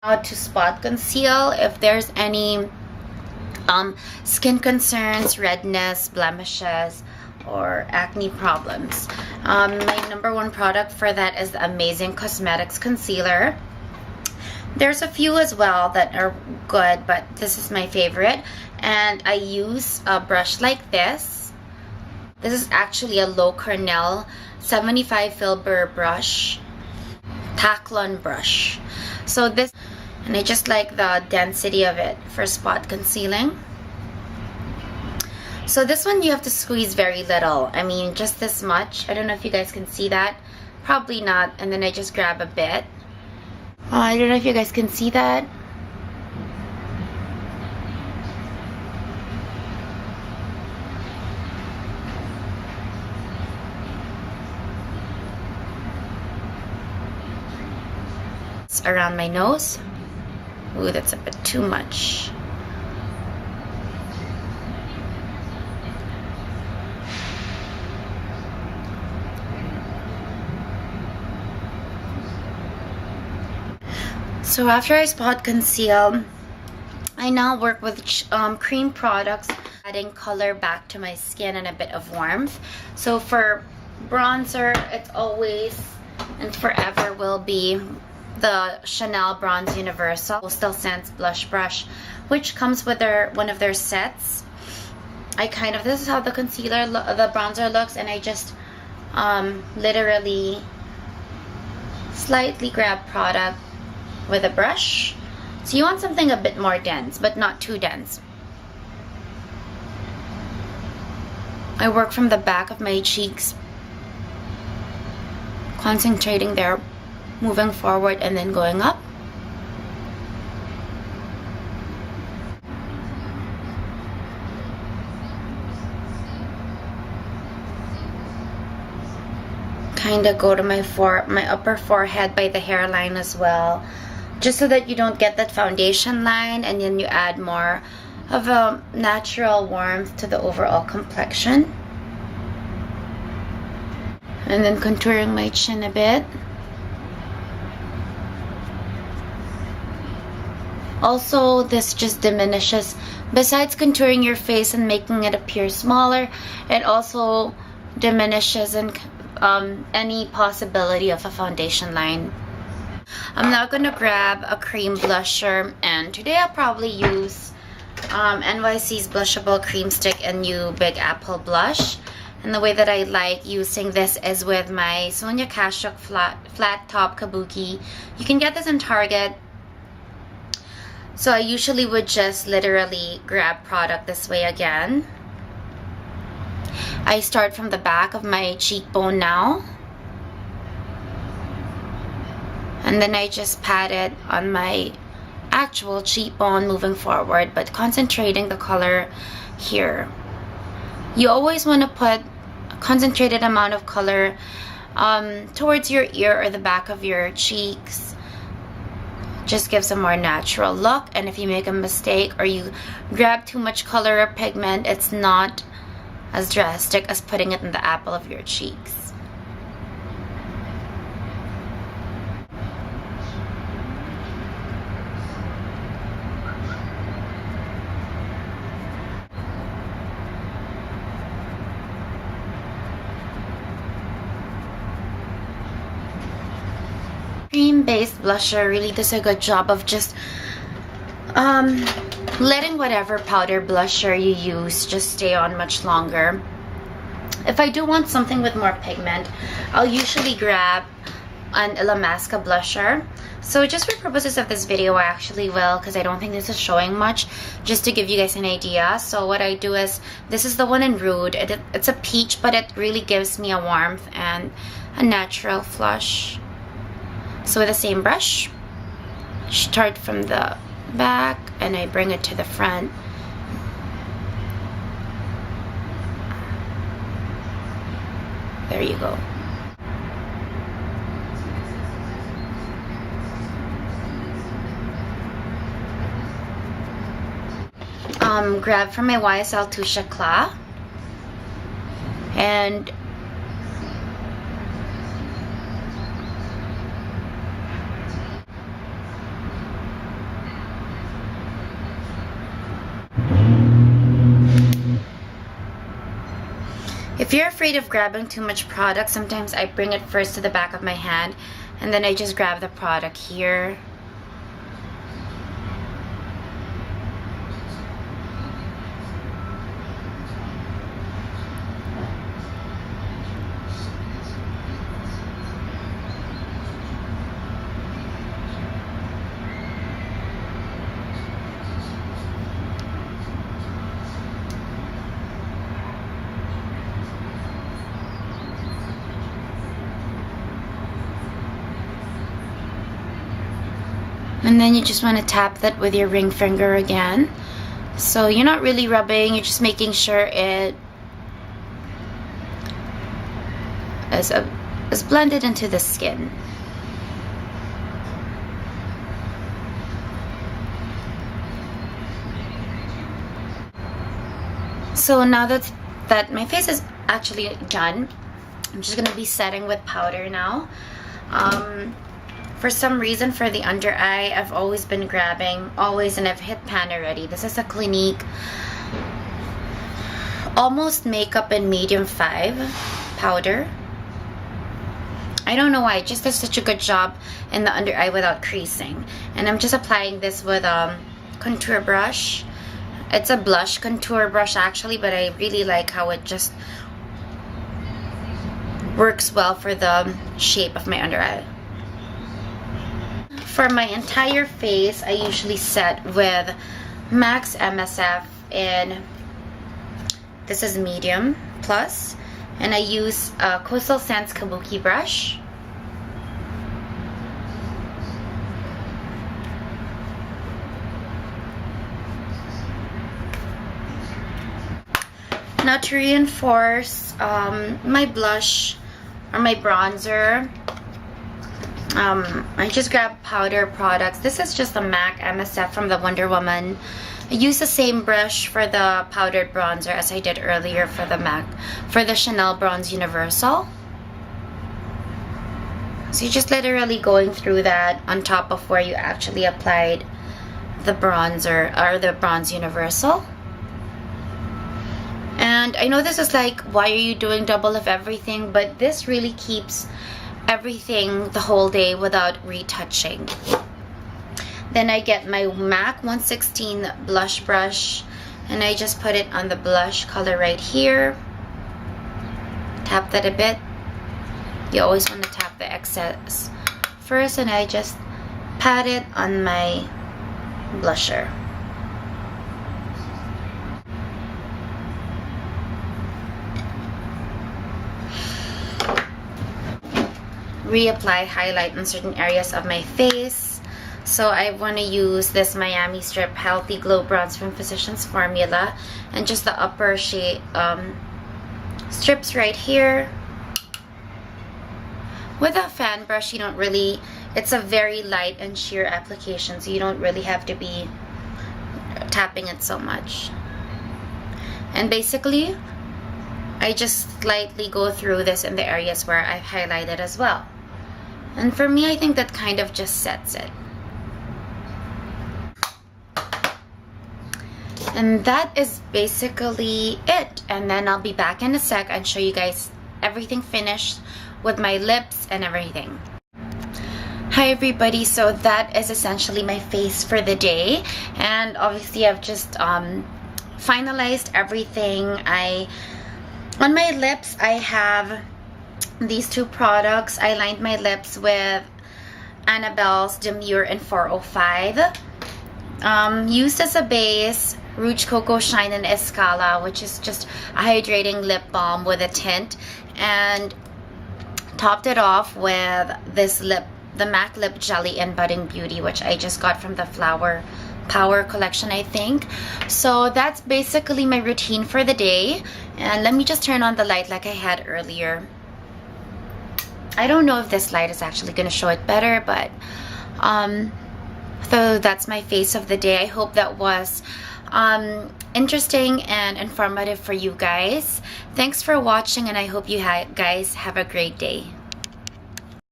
How to spot conceal if there's any skin concerns, redness, blemishes, or acne problems. My #1 product for that is the Amazing Cosmetics Concealer. There's a few as well that are good, but this is my favorite. And I use a brush like this. This is actually a low Cornell 75 filbert brush, Taklon brush. So this, and I just like the density of it for spot concealing. So this one you have to squeeze very little. I mean, just this much. I don't know if you guys can see that. Probably not. And then I just grab a bit. I don't know if you guys can see that. It's around my nose. Ooh, that's a bit too much. So after I spot conceal, I now work with cream products, adding color back to my skin and a bit of warmth. So for bronzer, it's always and forever will be the Chanel Bronze Universal Coastal Scents Blush Brush, which comes with one of their sets. This is how the the bronzer looks, and I just literally slightly grab product with a brush. So you want something a bit more dense, but not too dense. I work from the back of my cheeks, concentrating there, moving forward and then going up. Kind of go to my upper forehead by the hairline as well, just so that you don't get that foundation line, and then you add more of a natural warmth to the overall complexion. And then contouring my chin a bit. Also, this just diminishes, besides contouring your face and making it appear smaller, it also diminishes any possibility of a foundation line. I'm now gonna grab a cream blusher, and today I'll probably use NYC's Blushable Cream Stick and New Big Apple Blush. And the way that I like using this is with my Sonia Kashuk flat top kabuki. You can get this in Target. So I usually would just literally grab product this way again. I start from the back of my cheekbone now. And then I just pat it on my actual cheekbone moving forward, but concentrating the color here. You always want to put a concentrated amount of color towards your ear or the back of your cheeks. Just gives a more natural look. And if you make a mistake or you grab too much color or pigment, it's not as drastic as putting it in the apple of your cheeks. Cream-based blusher really does a good job of just letting whatever powder blusher you use just stay on much longer. If I do want something with more pigment, I'll usually grab an Illamasqua blusher. So just for purposes of this video, I actually will, because I don't think this is showing much, just to give you guys an idea. So what I do is, this is the one in Rude. It's a peach, but it really gives me a warmth and a natural flush. So with the same brush, start from the back and I bring it to the front. There you go. Grab from my YSL Touche Eclat and you're afraid of grabbing too much product, sometimes I bring it first to the back of my hand and then I just grab the product here. And then you just want to tap that with your ring finger again. So you're not really rubbing, you're just making sure it is blended into the skin. So now that my face is actually done, I'm just going to be setting with powder now. For some reason, for the under eye, I've always been grabbing, and I've hit pan already. This is a Clinique Almost Makeup in Medium 5 powder. I don't know why, it just does such a good job in the under eye without creasing. And I'm just applying this with a contour brush. It's a blush contour brush actually, but I really like how it just works well for the shape of my under eye. For my entire face, I usually set with Max MSF in, this is medium plus, and I use Coastal Sands Kabuki brush. Now to reinforce my blush or my bronzer, I just grab powder products. This is just the MAC MSF from the Wonder Woman. I use the same brush for the powdered bronzer as I did earlier for the Chanel Bronze Universal. So you're just literally going through that on top of where you actually applied the bronzer or the Bronze Universal. And I know this is like, why are you doing double of everything? But this really keeps everything the whole day without retouching. Then I get my MAC 116 blush brush and I just put it on the blush color right here. Tap that a bit. You always want to tap the excess first, and I just pat it on my blusher. Reapply highlight in certain areas of my face. So I want to use this Miami Strip Healthy Glow Bronze from Physicians Formula, and just the upper shade strips right here. With a fan brush, you don't really, it's a very light and sheer application, so you don't really have to be tapping it so much. And basically, I just slightly go through this in the areas where I've highlighted as well. And for me, I think that kind of just sets it. And that is basically it. And then I'll be back in a sec and show you guys everything finished with my lips and everything. Hi everybody, so that is essentially my face for the day. And obviously I've just finalized everything. On my lips, I have these two products. I lined my lips with Annabelle's Demure in 405. Used as a base, Rouge Coco Shine in Escala, which is just a hydrating lip balm with a tint. And topped it off with this the MAC Lip Jelly in Budding Beauty, which I just got from the Flower Power collection, I think. So that's basically my routine for the day. And let me just turn on the light like I had earlier. I don't know if this light is actually going to show it better, but so that's my face of the day. I hope that was interesting and informative for you guys. Thanks for watching, and I hope you guys have a great day.